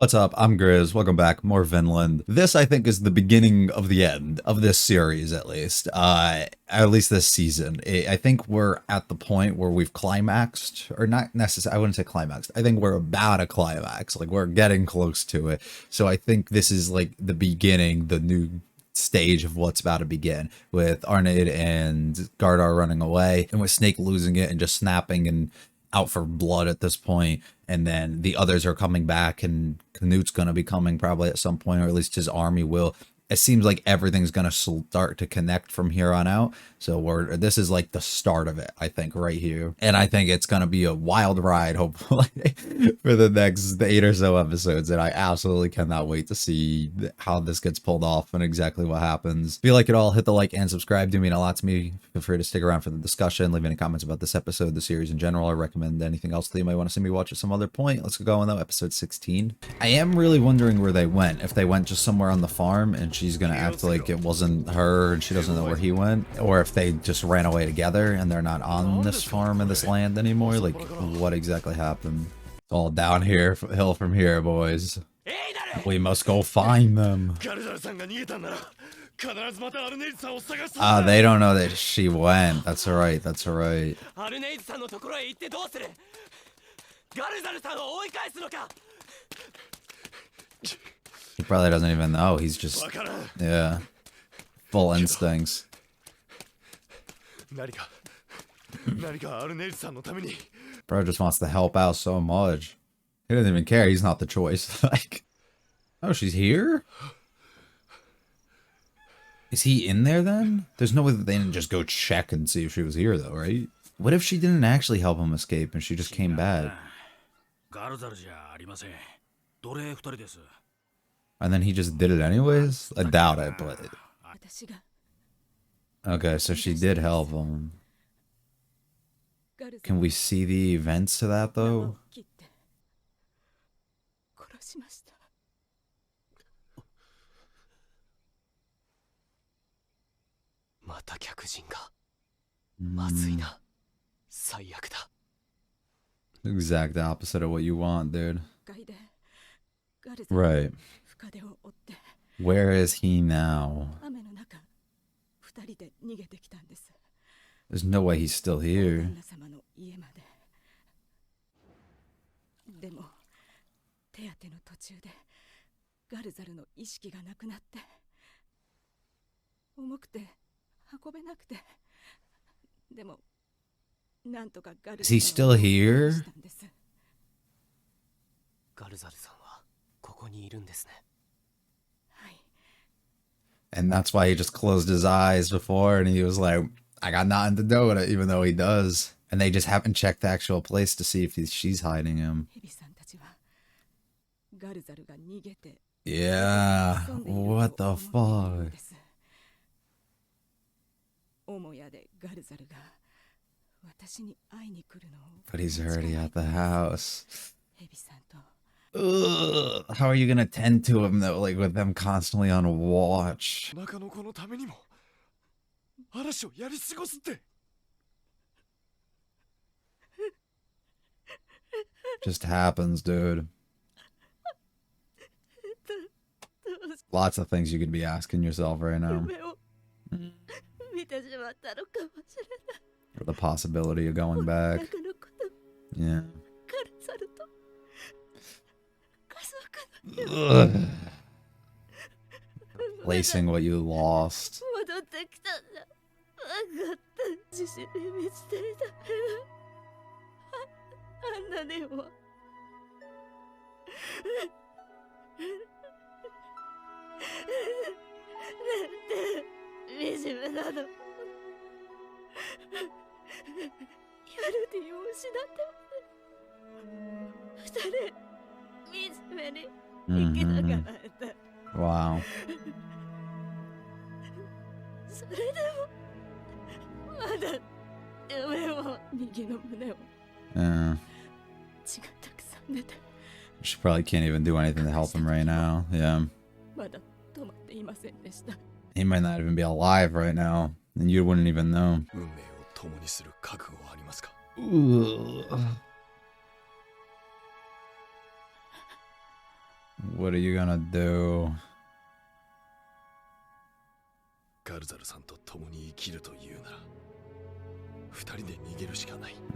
What's up? I'm Grizz. Welcome back. More Vinland. This, I think, is the beginning of the end of this series, at least. At least this season. I think we're at the point where we've climaxed, or not necessarily, I wouldn't say climaxed. I think we're about a climax. Like, we're getting close to it. So I think this is, like, the beginning, the new stage of what's about to begin, with Arnid and Gardar running away, and with Snake losing it and just snapping and out for blood at this point, and then the others are coming back, and Knut's gonna be coming probably at some point, or at least his army will. It seems like everything's gonna start to connect from here on out. So this is like the start of it, I think, right here. And I think it's gonna be a wild ride, hopefully, for the next 8 or so episodes. And I absolutely cannot wait to see how this gets pulled off and exactly what happens. If you like it all, hit the like and subscribe. Do mean a lot to me. Feel free to stick around for the discussion. Leave any comments about this episode, the series in general. I recommend anything else that you might want to see me watch at some other point. Let's go on though. Episode 16. I am really wondering where they went. If they went just somewhere on the farm and she's gonna act like it wasn't her and she doesn't know where he went, or if they just ran away together and they're not on this farm and this land anymore. Like, what exactly happened? It's all down here, hill from here, boys. We must go find them. They don't know that she went. That's alright, that's alright. He probably doesn't even know. He's just, yeah, full instincts. Bro just wants to help out so much. He doesn't even care. He's not the choice. Like, oh, she's here? Is he in there then? There's no way that they didn't just go check and see if she was here though, right? What if she didn't actually help him escape and she just came back? And then he just did it anyways? I doubt it, but... Okay, so she did help him. Can we see the events to that though? Exact opposite of what you want, dude. Right. Where is he now? There's no way he's still here. Is he still here? And that's why he just closed his eyes before and he was like, I got nothing to do with it, even though he does. And they just haven't checked the actual place to see if she's hiding him. Yeah, what the fuck? But he's already at the house. Ugh, how are you gonna tend to him though, like with them constantly on watch? Just happens, dude. Lots of things you could be asking yourself right now. Or the possibility of going back. Yeah. Ugh. Replacing what you lost. Mm-hmm. Wow. Yeah. She probably can't even do anything to help him right now. Yeah. He might not even be alive right now, and you wouldn't even know. Ugh. What are you gonna do?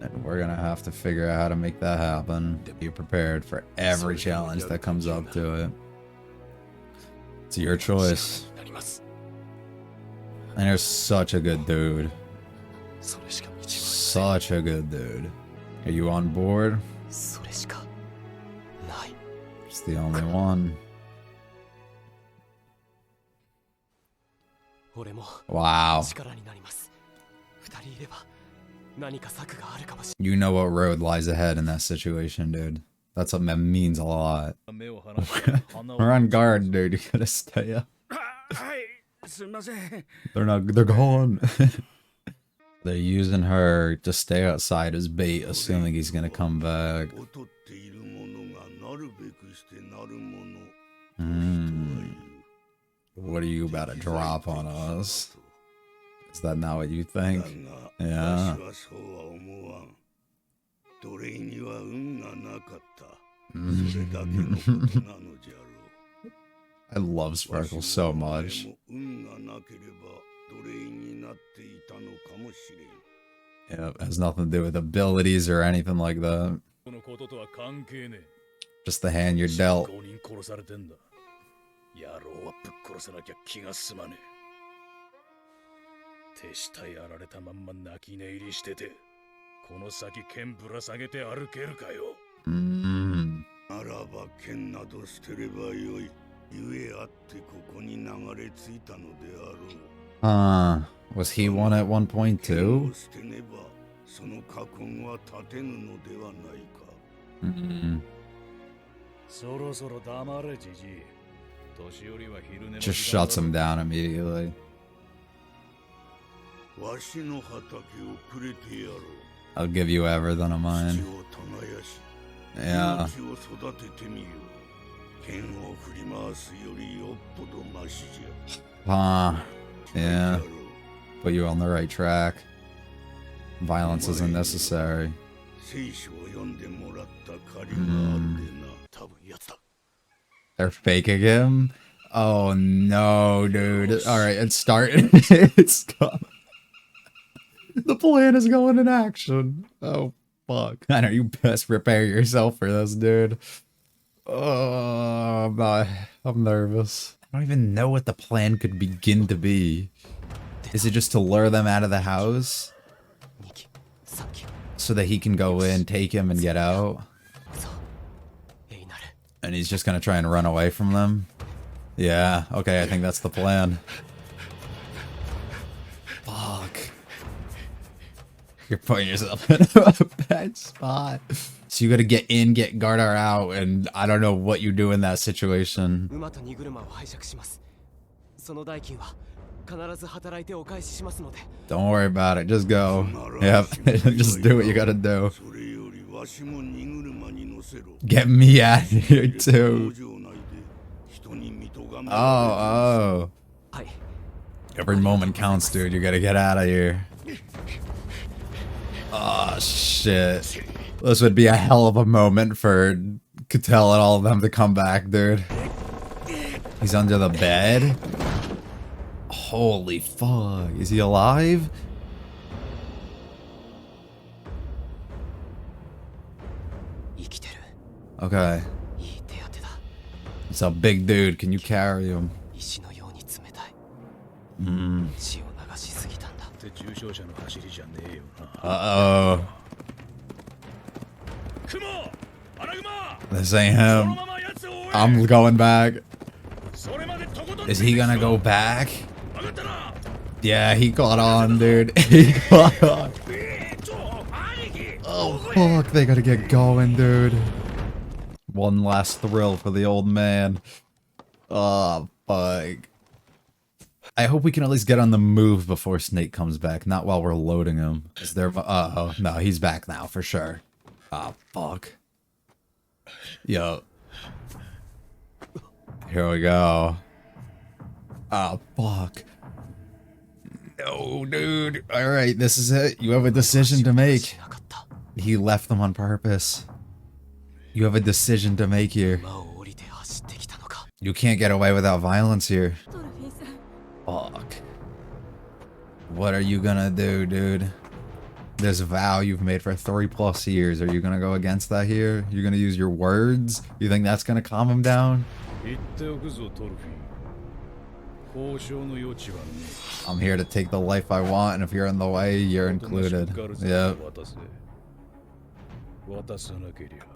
And we're gonna have to figure out how to make that happen. Be prepared for every challenge that comes up to it. It's your choice. And you're such a good dude. Such a good dude. Are you on board? It's the only one. Wow. You know what road lies ahead in that situation, dude. That's what means a lot. We're on guard, dude. You gotta stay up. They're gone. They're using her to stay outside as bait, assuming he's gonna come back. What are you about to drop on us? Is that not what you think? Yeah. I love Sparkle so much. Yeah, it has nothing to do with abilities or anything like that. Just the hand you're dealt. Was he one at 1.2? Just shuts him down immediately. I'll give you everything of mine. Yeah. Yeah. Put you on the right track. Violence isn't necessary. They're faking him? Oh no, dude. Alright, it's starting. It's gone. The plan is going in action. Oh, fuck. I know you best prepare yourself for this, dude. Oh, I'm nervous. I don't even know what the plan could begin to be. Is it just to lure them out of the house? So that he can go in, take him, and get out? And he's just gonna try and run away from them? Yeah, okay, I think that's the plan. Fuck. You're putting yourself in a bad spot. So you gotta get in, get Gardar out, and I don't know what you do in that situation. Don't worry about it, just go. Yep, just do what you gotta do. Get me out of here too. Oh. Every moment counts, dude. You gotta get out of here. Oh, shit. This would be a hell of a moment for Cattell and all of them to come back, dude. He's under the bed? Holy fuck. Is he alive? Okay. It's a big dude. Can you carry him? Uh-oh. This ain't him. I'm going back. Is he gonna go back? Yeah, he caught on, dude. He caught on. Oh, fuck. They gotta get going, dude. One last thrill for the old man. Oh, fuck. I hope we can at least get on the move before Snake comes back, not while we're loading him. Is there? Uh-oh. No, he's back now, for sure. Oh, fuck. Yo. Here we go. Oh, fuck. No, dude. Alright, this is it. You have a decision to make. He left them on purpose. You have a decision to make here. You can't get away without violence here. Fuck. What are you gonna do, dude? This vow you've made for 3+ years. Are you gonna go against that here? You're gonna use your words? You think that's gonna calm him down? I'm here to take the life I want, and if you're in the way, you're included. Yep.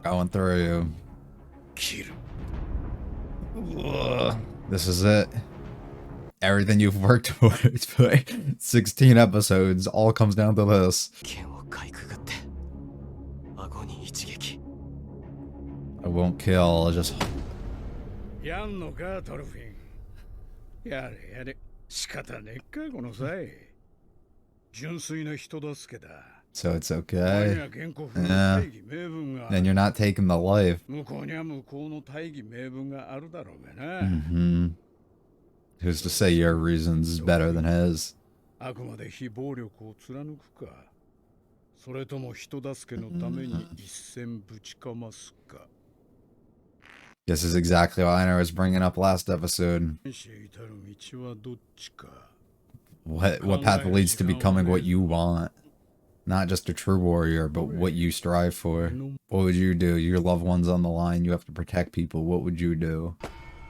Going through you. This is it. Everything you've worked towards for 16 episodes all comes down to this. I won't kill, I'll just... So it's okay. Yeah. And you're not taking the life. Who's to say your reasons is better than his? This is exactly what I was bringing up last episode. What path leads to becoming what you want? Not just a true warrior, but what you strive for. What would you do? Your loved ones on the line, you have to protect people. What would you do?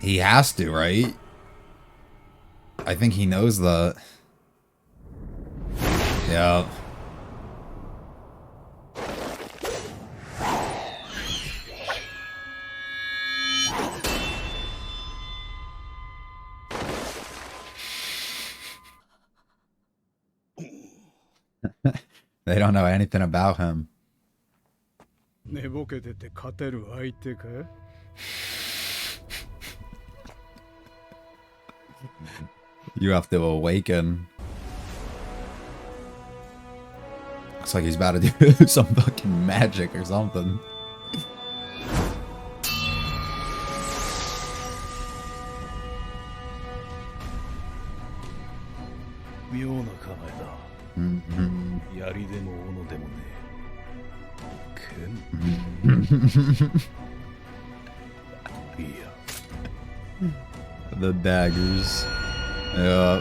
He has to, right? I think he knows that. Yeah. They don't know anything about him. You have to awaken. Looks like he's about to do some fucking magic or something. The daggers. Yeah.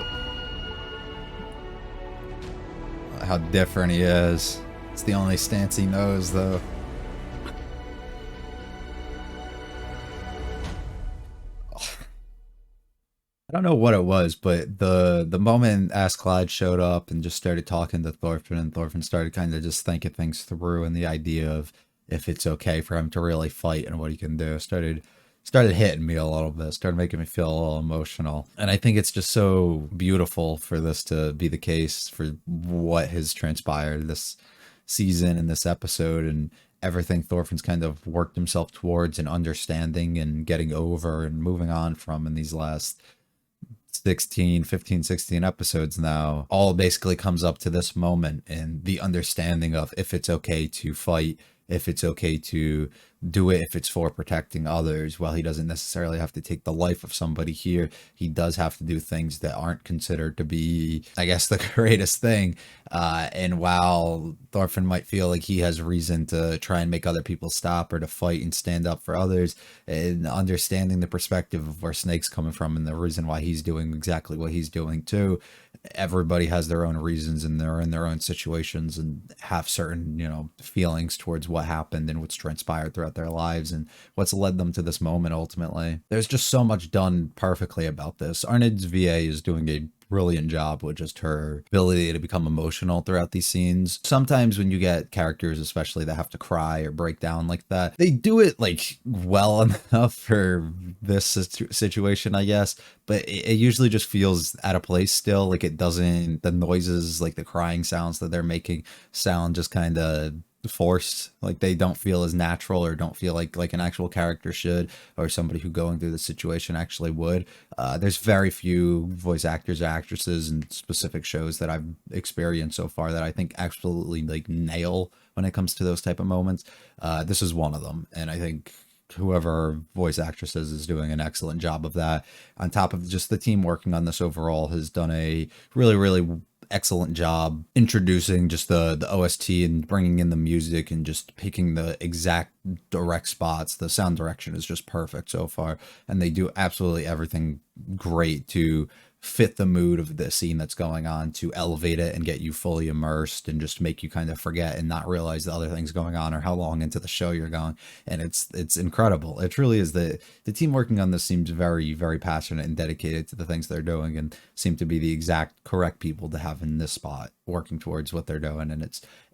How different he is. It's the only stance he knows, though. I don't know what it was, but the moment Clyde showed up and just started talking to Thorfinn, and Thorfinn started kind of just thinking things through, and the idea of if it's okay for him to really fight and what he can do started hitting me a little bit, started making me feel a little emotional. And I think it's just so beautiful for this to be the case for what has transpired this season and this episode, and everything Thorfinn's kind of worked himself towards and understanding and getting over and moving on from in these last 15, 16 episodes now, all basically comes up to this moment and the understanding of if it's okay to fight, if it's okay to do it, if it's for protecting others. Well, he doesn't necessarily have to take the life of somebody here. He does have to do things that aren't considered to be, I guess, the greatest thing. And while Thorfinn might feel like he has reason to try and make other people stop or to fight and stand up for others, and understanding the perspective of where Snake's coming from and the reason why he's doing exactly what he's doing too, everybody has their own reasons and they're in their own situations and have certain, feelings towards what happened and what's transpired throughout their lives and what's led them to this moment ultimately. There's just so much done perfectly about this. Arnid's VA is doing a brilliant job with just her ability to become emotional throughout these scenes. Sometimes when you get characters, especially that have to cry or break down like that, they do it like well enough for this situation, I guess, but it usually just feels out of place still. Like it doesn't, the noises, like the crying sounds that they're making sound just kind of forced, like they don't feel as natural or don't feel like an actual character should, or somebody who going through the situation actually would. There's very few voice actors or actresses in specific shows that I've experienced so far that I think absolutely like nail when it comes to those type of moments. This is one of them, and I think whoever voice actresses is doing an excellent job of that. On top of just the team working on this overall has done a really, really excellent job introducing just the OST and bringing in the music and just picking the exact direct spots. The sound direction is just perfect so far, and they do absolutely everything great to fit the mood of the scene that's going on, to elevate it and get you fully immersed and just make you kind of forget and not realize the other things going on or how long into the show you're going. And it's incredible. It truly is. The team working on this seems very, very passionate and dedicated to the things they're doing, and seem to be the exact correct people to have in this spot working towards what they're doing. And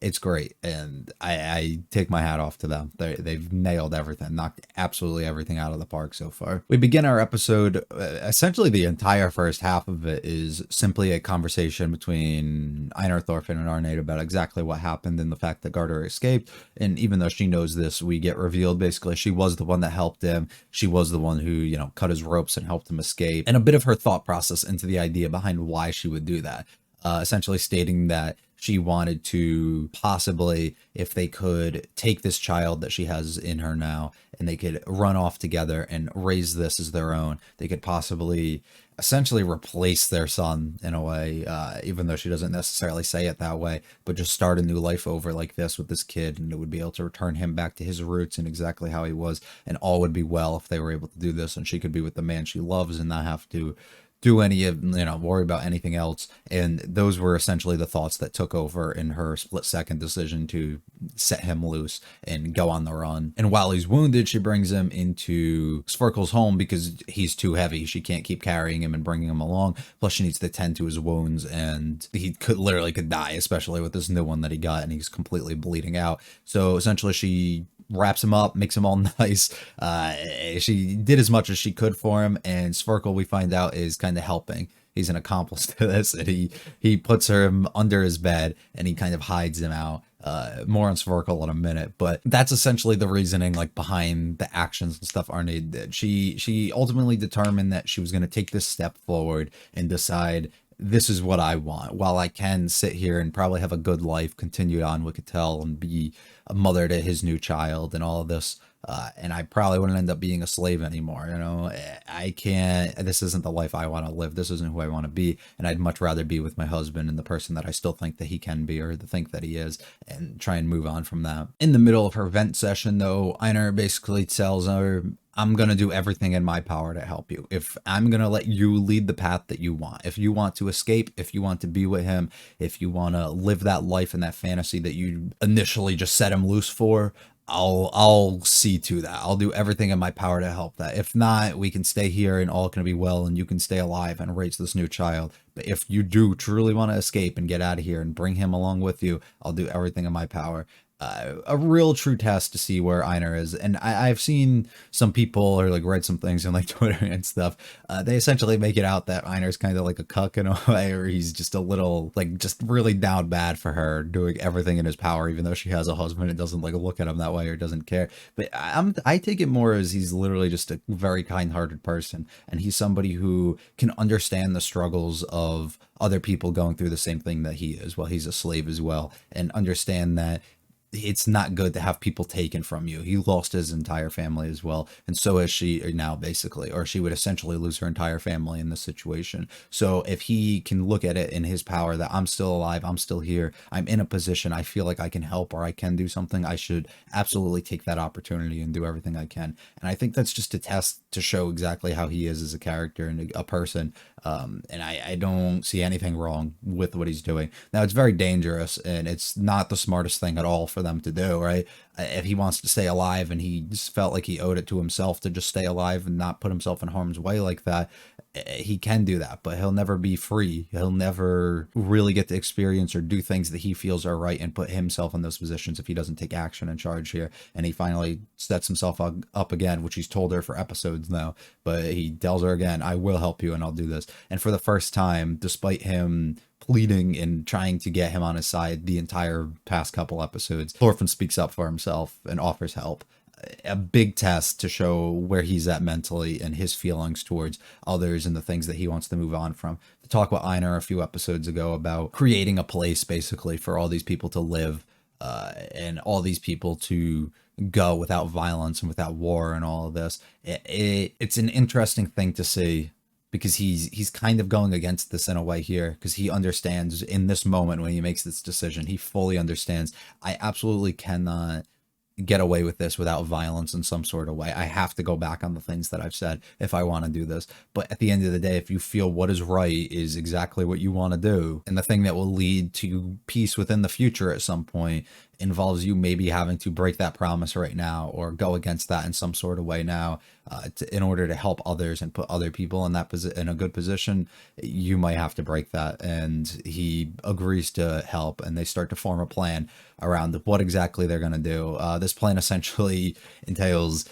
it's great, and I take my hat off to them. They've nailed everything, knocked absolutely everything out of the park so far. We begin our episode, essentially the entire first half of it is simply a conversation between Einar, Thorfinn, and Arnheid about exactly what happened and the fact that Garter escaped. And even though she knows this, we get revealed basically she was the one that helped him. She was the one who, you know, cut his ropes and helped him escape, and a bit of her thought process into the idea behind why she would do that. Essentially stating that she wanted to possibly, if they could take this child that she has in her now and they could run off together and raise this as their own, they could possibly essentially replace their son in a way, even though she doesn't necessarily say it that way, but just start a new life over like this with this kid, and it would be able to return him back to his roots and exactly how he was, and all would be well if they were able to do this, and she could be with the man she loves and not have to do any of, you know, worry about anything else. And those were essentially the thoughts that took over in her split-second decision to set him loose and go on the run. And while he's wounded, she brings him into Sverkel's home because he's too heavy. She can't keep carrying him and bringing him along. Plus, she needs to tend to his wounds, and he could die, especially with this new one that he got, and he's completely bleeding out. So essentially, she wraps him up, makes him all nice. She did as much as she could for him, and Sverkel, we find out, is kind of helping. He's an accomplice to this, and he puts him under his bed and he kind of hides him out. More on Sverkel in a minute, but that's essentially the reasoning like behind the actions and stuff Arnheid did. She ultimately determined that she was going to take this step forward and decide, this is what I want. While I can sit here and probably have a good life, continue on with Cattell and be a mother to his new child and all of this, and I probably wouldn't end up being a slave anymore. You know, I can't, this isn't the life I want to live. This isn't who I want to be. And I'd much rather be with my husband and the person that I still think that he can be, or think that he is, and try and move on from that. In the middle of her vent session, though, Einar basically tells her, I'm going to do everything in my power to help you. If I'm going to let you lead the path that you want, if you want to escape, if you want to be with him, if you want to live that life and that fantasy that you initially just set him loose for, I'll see to that. I'll do everything in my power to help that. If not, we can stay here and all can be well and you can stay alive and raise this new child. But if you do truly want to escape and get out of here and bring him along with you, I'll do everything in my power. A real true test to see where Einar is. And I've seen some people, or like read some things on like Twitter and stuff. They essentially make it out that Einar's kind of like a cuck in a way, or he's just a little like just really down bad for her, doing everything in his power, even though she has a husband and doesn't like look at him that way or doesn't care. But I take it more as he's literally just a very kind-hearted person, and he's somebody who can understand the struggles of other people going through the same thing that he is. Well, he's a slave as well, and understand that it's not good to have people taken from you. He lost his entire family as well, and so is she now, basically, or she would essentially lose her entire family in this situation. So if he can look at it in his power that I'm still alive, I'm still here, I'm in a position, I feel like I can help or I can do something, I should absolutely take that opportunity and do everything I can. And I think that's just a test to show exactly how he is as a character and a person. And I don't see anything wrong with what he's doing. Now, it's very dangerous, and it's not the smartest thing at all for them to do, right? If he wants to stay alive and he just felt like he owed it to himself to just stay alive and not put himself in harm's way like that, he can do that, but he'll never be free. He'll never really get to experience or do things that he feels are right and put himself in those positions if he doesn't take action and charge here. And he finally sets himself up again, which he's told her for episodes now, but he tells her again, I will help you and I'll do this. And for the first time, despite him pleading and trying to get him on his side the entire past couple episodes, Thorfinn speaks up for himself and offers help. A big test to show where he's at mentally and his feelings towards others and the things that he wants to move on from. To talk with Einar a few episodes ago about creating a place basically for all these people to live, and all these people to go without violence and without war and all of this. It's an interesting thing to see because he's kind of going against this in a way here, because he understands in this moment when he makes this decision, he fully understands, I absolutely cannot get away with this without violence in some sort of way. I have to go back on the things that I've said if I want to do this. But at the end of the day, if you feel what is right is exactly what you want to do, and the thing that will lead to peace within the future at some point involves you maybe having to break that promise right now or go against that in some sort of way now, in order to help others and put other people in that in a good position, you might have to break that. And he agrees to help, and they start to form a plan around what exactly they're going to do. This plan essentially entails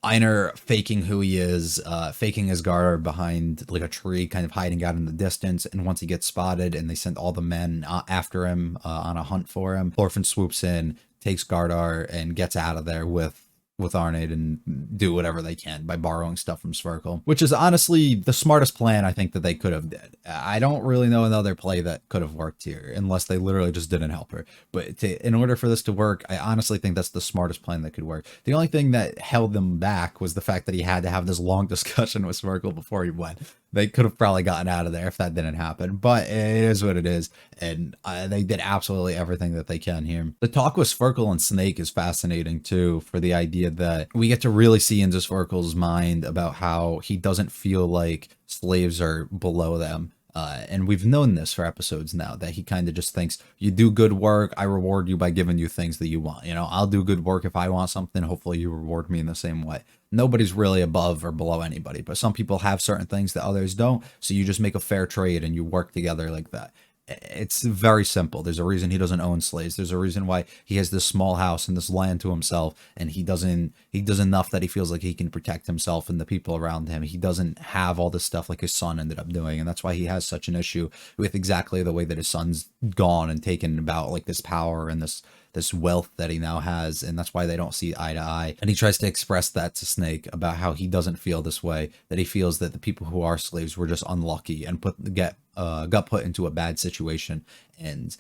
Einar faking who he is, faking his guard behind like a tree, kind of hiding out in the distance. And once he gets spotted and they send all the men after him on a hunt for him, Thorfinn swoops in, takes Gardar, and gets out of there with Arnheid and do whatever they can by borrowing stuff from Sverkel, which is honestly the smartest plan I think that they could have did. I don't really know another play that could have worked here unless they literally just didn't help her. But in order for this to work, I honestly think that's the smartest plan that could work. The only thing that held them back was the fact that he had to have this long discussion with Sverkel before he went. They could have probably gotten out of there if that didn't happen, but it is what it is, and they did absolutely everything that they can here. The talk with Sverkel and Snake is fascinating too, for the idea that we get to really see into Sverkel's mind about how he doesn't feel like slaves are below them. And we've known this for episodes now, that he kind of just thinks, you do good work, I reward you by giving you things that you want. You know, I'll do good work if I want something, hopefully you reward me in the same way. Nobody's really above or below anybody, but some people have certain things that others don't. So you just make a fair trade and you work together like that. It's very simple. There's a reason he doesn't own slaves. There's a reason why he has this small house and this land to himself, and he does enough that he feels like he can protect himself and the people around him. He doesn't have all this stuff like his son ended up doing, and that's why he has such an issue with exactly the way that his son's gone and taken about like this power and this wealth that he now has, and that's why they don't see eye to eye. And he tries to express that to Snake about how he doesn't feel this way, that he feels that the people who are slaves were just unlucky and got put into a bad situation, and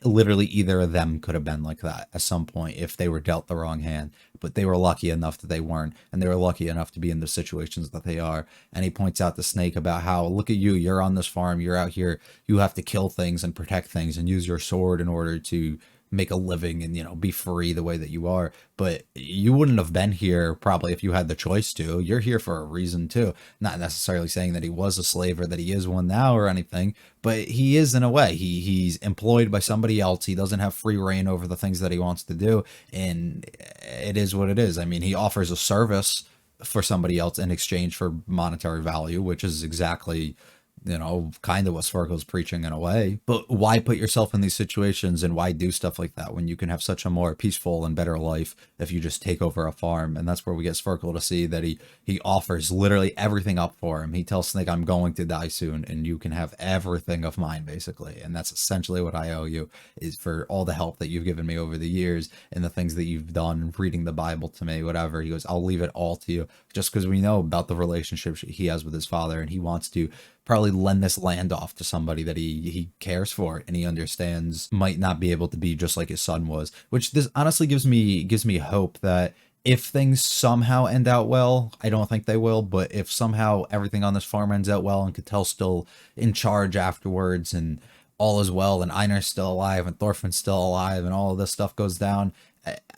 literally either of them could have been like that at some point if they were dealt the wrong hand, but they were lucky enough that they weren't, and they were lucky enough to be in the situations that they are. And he points out to Snake about how, look at you, you're on this farm, you're out here, you have to kill things and protect things and use your sword in order to make a living and, you know, be free the way that you are. But you wouldn't have been here probably if you had the choice to. You're here for a reason too. Not necessarily saying that he was a slave or that he is one now or anything, but he is in a way. He's employed by somebody else. He doesn't have free reign over the things that he wants to do, and it is what it is. I mean, he offers a service for somebody else in exchange for monetary value, which is exactly, you know, kind of what Sverkel's preaching in a way. But why put yourself in these situations and why do stuff like that when you can have such a more peaceful and better life if you just take over a farm? And that's where we get Sverkel to see that he offers literally everything up for him. He tells Snake, I'm going to die soon and you can have everything of mine, basically. And that's essentially what I owe you, is for all the help that you've given me over the years and the things that you've done, reading the Bible to me, whatever. He goes, I'll leave it all to you, just because we know about the relationship he has with his father, and he wants to probably lend this land off to somebody that he cares for and he understands might not be able to be just like his son was, which this honestly gives me hope that if things somehow end out well, I don't think they will, but if somehow everything on this farm ends out well and Catel's still in charge afterwards and all is well and Einar's still alive and Thorfinn's still alive and all of this stuff goes down,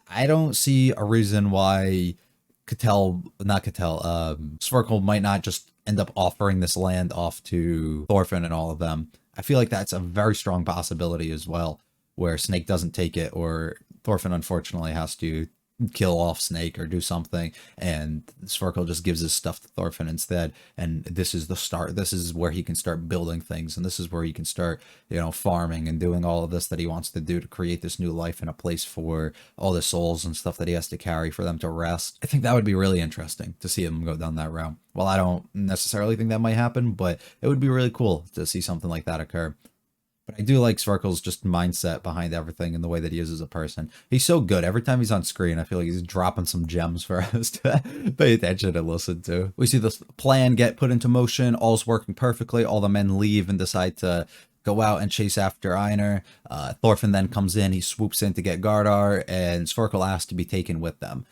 I don't see a reason why Sverkel might not just end up offering this land off to Thorfinn and all of them. I feel like that's a very strong possibility as well, where Snake doesn't take it, or Thorfinn unfortunately has to kill off Snake or do something, and Sverkel just gives his stuff to Thorfinn instead. And this is the start. This is where he can start building things, and this is where he can start, you know, farming and doing all of this that he wants to do to create this new life and a place for all the souls and stuff that he has to carry for them to rest. I think that would be really interesting to see him go down that route. Well, I don't necessarily think that might happen, but it would be really cool to see something like that occur. But I do like Sverkel's just mindset behind everything and the way that he is as a person. He's so good. Every time he's on screen, I feel like he's dropping some gems for us to pay attention and listen to. We see this plan get put into motion. All's working perfectly. All the men leave and decide to go out and chase after Einar. Thorfinn then comes in. He swoops in to get Gardar, and Sverkel asks to be taken with them.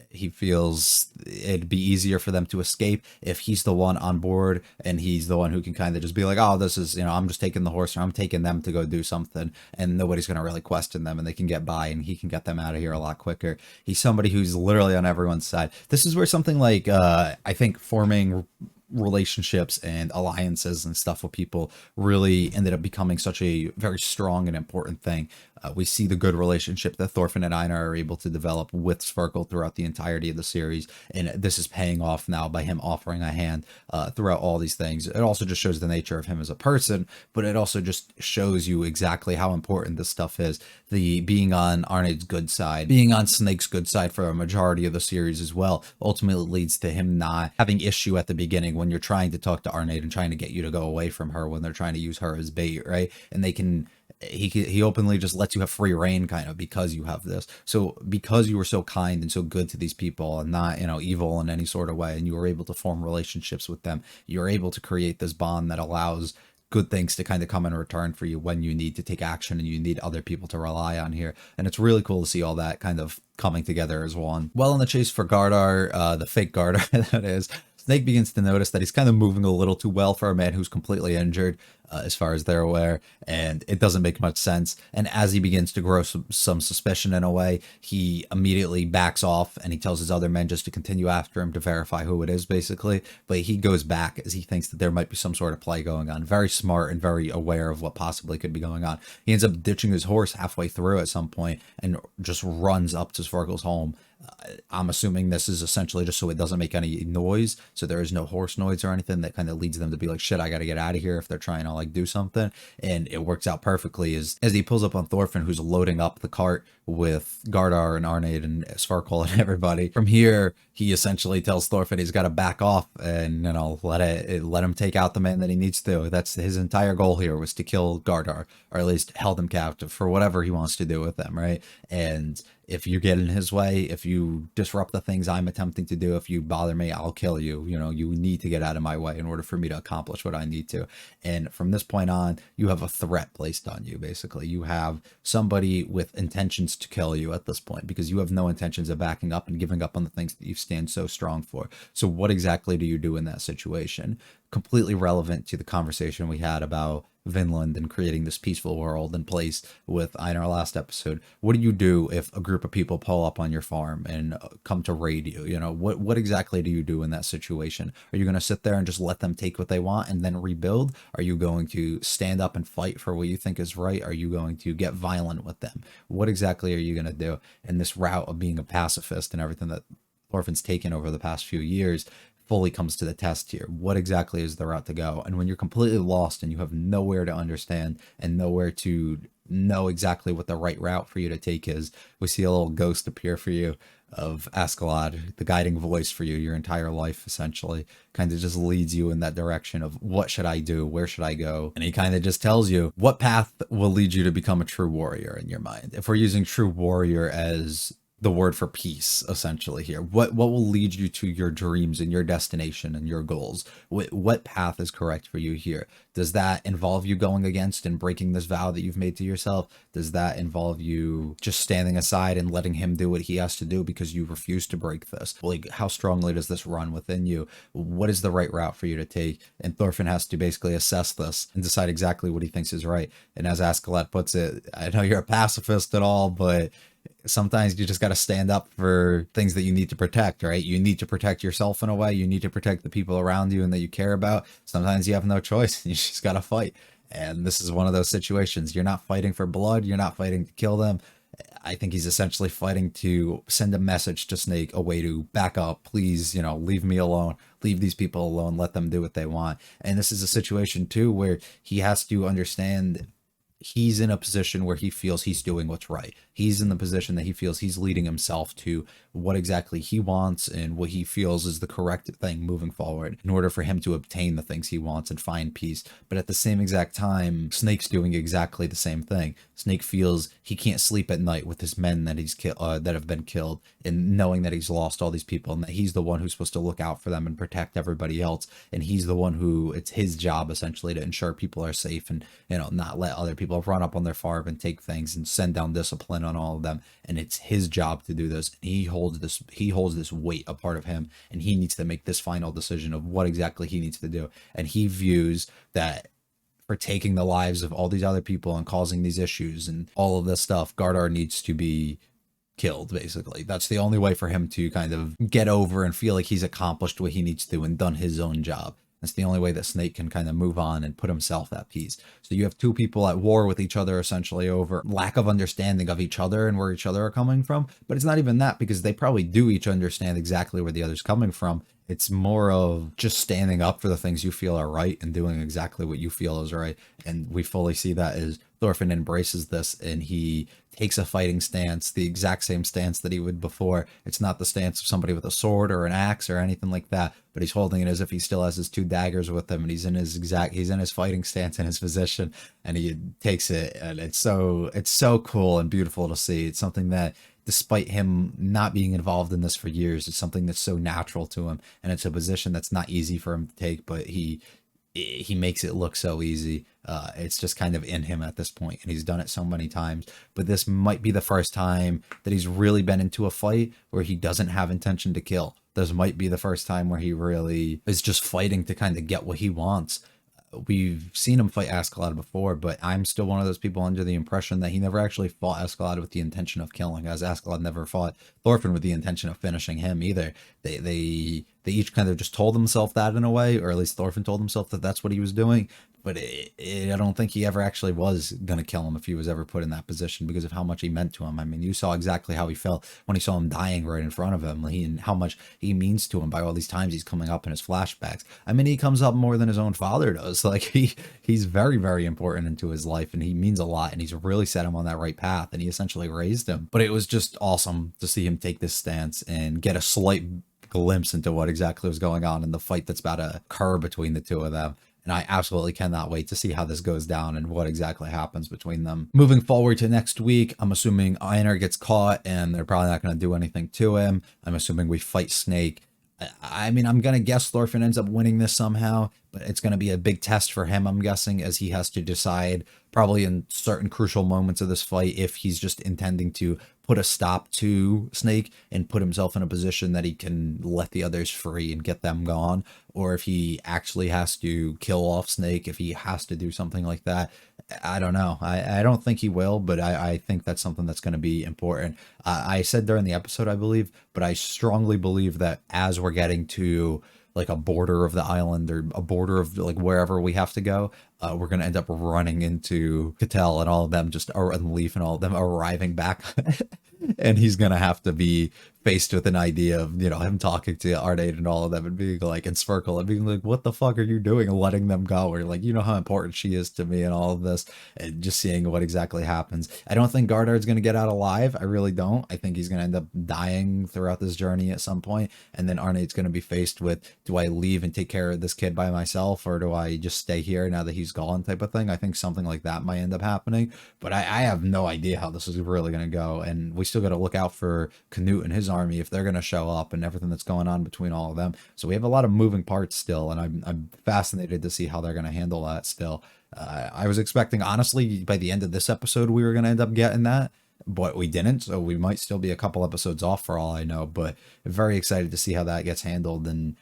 He feels it'd be easier for them to escape if he's the one on board and he's the one who can kind of just be like, oh, this is, I'm just taking the horse or I'm taking them to go do something, and nobody's going to really question them and they can get by and he can get them out of here a lot quicker. He's somebody who's literally on everyone's side. This is where something like, I think forming relationships and alliances and stuff with people really ended up becoming such a very strong and important thing. We see the good relationship that Thorfinn and Einar are able to develop with Sverkel throughout the entirety of the series, and this is paying off now by him offering a hand throughout all these things. It also just shows the nature of him as a person, but it also just shows you exactly how important this stuff is. The being on Arne's good side, being on Snake's good side for a majority of the series as well, ultimately leads to him not having issue at the beginning when you're trying to talk to Arne and trying to get you to go away from her when they're trying to use her as bait, right? And he openly just lets you have free reign kind of because you have this. So because you were so kind and so good to these people and not, evil in any sort of way, and you were able to form relationships with them, you're able to create this bond that allows good things to kind of come in return for you when you need to take action and you need other people to rely on here. And it's really cool to see all that kind of coming together as one. Well, in the chase for Gardar, the fake Gardar that is, Snake begins to notice that he's kind of moving a little too well for a man who's completely injured, as far as they're aware, and it doesn't make much sense. And as he begins to grow some suspicion in a way, he immediately backs off and he tells his other men just to continue after him to verify who it is, basically. But he goes back as he thinks that there might be some sort of play going on. Very smart and very aware of what possibly could be going on. He ends up ditching his horse halfway through at some point and just runs up to Svarkel's home. I'm assuming this is essentially just so it doesn't make any noise, so there is no horse noise or anything that kind of leads them to be like, shit, I gotta get out of here if they're trying to like do something. And it works out perfectly as he pulls up on Thorfinn, who's loading up the cart with Gardar and Arne and Svarkol and everybody. From here, he essentially tells Thorfinn he's got to back off and let him take out the man that he needs to. That's his entire goal here, was to kill Gardar, or at least held him captive for whatever he wants to do with them, right? And if you get in his way, if you disrupt the things I'm attempting to do, if you bother me, I'll kill you. You need to get out of my way in order for me to accomplish what I need to. And from this point on, you have a threat placed on you, basically. You have somebody with intentions to kill you at this point, because you have no intentions of backing up and giving up on the things that you stand so strong for. So what exactly do you do in that situation? Completely relevant to the conversation we had about Vinland and creating this peaceful world and place with Einar last episode. What do you do if a group of people pull up on your farm and come to raid you? What exactly do you do in that situation? Are you going to sit there and just let them take what they want and then rebuild? Are you going to stand up and fight for what you think is right? Are you going to get violent with them? What exactly are you going to do? And this route of being a pacifist and everything that Thorfinn's taken over the past few years fully comes to the test here. What exactly is the route to go? And when you're completely lost and you have nowhere to understand and nowhere to know exactly what the right route for you to take is, we see a little ghost appear for you of Askeladd, the guiding voice for you your entire life, essentially. Kind of just leads you in that direction of what should I do? Where should I go? And he kind of just tells you what path will lead you to become a true warrior in your mind. If we're using true warrior as the word for peace, essentially here, what will lead you to your dreams and your destination and your goals? What path is correct for you here? Does that involve you going against and breaking this vow that you've made to yourself? Does that involve you just standing aside and letting him do what he has to do because you refuse to break this? Like, how strongly does this run within you? What is the right route for you to take? And Thorfinn has to basically assess this and decide exactly what he thinks is right. And as Askeladd puts it, I know you're a pacifist and all, but sometimes you just got to stand up for things that you need to protect, right? You need to protect yourself in a way. You need to protect the people around you and that you care about. Sometimes you have no choice. You just got to fight. And this is one of those situations. You're not fighting for blood. You're not fighting to kill them. I think he's essentially fighting to send a message to Snake, a way to back up, please, leave me alone, leave these people alone, let them do what they want. And this is a situation too, where he has to understand he's in a position where he feels he's doing what's right. He's in the position that he feels he's leading himself to what exactly he wants and what he feels is the correct thing moving forward in order for him to obtain the things he wants and find peace. But at the same exact time, Snake's doing exactly the same thing. Snake feels he can't sleep at night with his men that that have been killed, and knowing that he's lost all these people and that he's the one who's supposed to look out for them and protect everybody else. And he's the one who, it's his job essentially to ensure people are safe and, not let other people run up on their farm and take things and send down discipline on all of them, and it's his job to do this. And he holds this weight a part of him, and he needs to make this final decision of what exactly he needs to do. And he views that for taking the lives of all these other people and causing these issues and all of this stuff, Gardar needs to be killed, basically. That's the only way for him to kind of get over and feel like he's accomplished what he needs to and done his own job. That's the only way that Snake can kind of move on and put himself at peace. So you have two people at war with each other, essentially over lack of understanding of each other and where each other are coming from. But it's not even that, because they probably do each understand exactly where the other's coming from. It's more of just standing up for the things you feel are right and doing exactly what you feel is right. And we fully see that as Thorfinn embraces this, and he takes a fighting stance, the exact same stance that he would before. It's not the stance of somebody with a sword or an axe or anything like that, but he's holding it as if he still has his two daggers with him, and he's in his fighting stance in his position, and he takes it, and it's so cool and beautiful to see. It's something that, despite him not being involved in this for years, it's something that's so natural to him, and it's a position that's not easy for him to take, but he makes it look so easy. It's just kind of in him at this point, and he's done it so many times. But this might be the first time that he's really been into a fight where he doesn't have intention to kill. This might be the first time where he really is just fighting to kind of get what he wants. We've seen him fight Askeladd before, but I'm still one of those people under the impression that he never actually fought Askeladd with the intention of killing, as Askeladd never fought Thorfinn with the intention of finishing him either. They each kind of just told himself that in a way, or at least Thorfinn told himself that that's what he was doing. But I don't think he ever actually was going to kill him if he was ever put in that position, because of how much he meant to him. I mean, you saw exactly how he felt when he saw him dying right in front of him, and how much he means to him by all these times he's coming up in his flashbacks. I mean, he comes up more than his own father does. Like, he's very, very important into his life, and he means a lot, and he's really set him on that right path, and he essentially raised him. But it was just awesome to see him take this stance and get a slight glimpse into what exactly was going on in the fight that's about to occur between the two of them. And I absolutely cannot wait to see how this goes down and what exactly happens between them. Moving forward to next week, I'm assuming Einar gets caught and they're probably not going to do anything to him. I'm assuming we fight Snake. I mean, I'm going to guess Thorfinn ends up winning this somehow, but it's going to be a big test for him, I'm guessing, as he has to decide probably in certain crucial moments of this fight if he's just intending to put a stop to Snake and put himself in a position that he can let the others free and get them gone, or if he actually has to kill off Snake, if he has to do something like that. I don't know. I don't think he will, but I think that's something that's going to be important. I said during the episode, I believe, but I strongly believe that as we're getting to like a border of the island or a border of like wherever we have to go, we're going to end up running into Cattell and all of them and Leaf and all of them arriving back. And he's going to have to be faced with an idea of, you know, him talking to Arnheid and all of them and being like, and Sparkle and being like, what the fuck are you doing? And letting them go. Or like, you know how important she is to me and all of this, and just seeing what exactly happens. I don't think Gardard's going to get out alive. I really don't. I think he's going to end up dying throughout this journey at some point. And then Arnheid's going to be faced with, do I leave and take care of this kid by myself, or do I just stay here now that he's gone, type of thing. I think something like that might end up happening, but I have no idea how this is really going to go. And we still got to look out for Canute and his army if they're going to show up, and everything that's going on between all of them. So we have a lot of moving parts still, and I'm fascinated to see how they're going to handle that still. I was expecting, honestly, by the end of this episode, we were going to end up getting that, but we didn't. So we might still be a couple episodes off for all I know, but very excited to see how that gets handled. And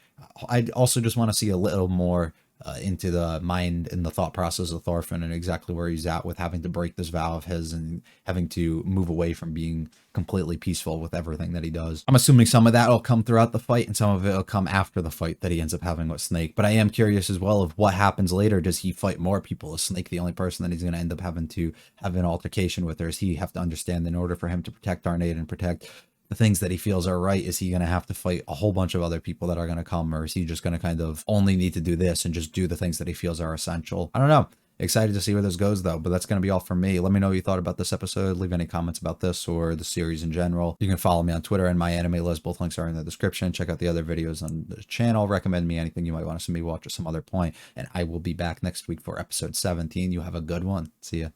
I also just want to see a little more into the mind and the thought process of Thorfinn and exactly where he's at with having to break this vow of his and having to move away from being completely peaceful with everything that he does. I'm assuming some of that will come throughout the fight and some of it will come after the fight that he ends up having with Snake. But I am curious as well of what happens later. Does he fight more people? Is Snake the only person that he's going to end up having to have an altercation with, or does he have to understand in order for him to protect Arnheid and protect the things that he feels are right, is he going to have to fight a whole bunch of other people that are going to come, or is he just going to kind of only need to do this and just do the things that he feels are essential? I don't know. Excited to see where this goes, though, but that's going to be all from me. Let me know what you thought about this episode. Leave any comments about this or the series in general. You can follow me on Twitter and my anime list. Both links are in the description. Check out the other videos on the channel. Recommend me anything you might want to see me watch at some other point, and I will be back next week for episode 17. You have a good one. See ya.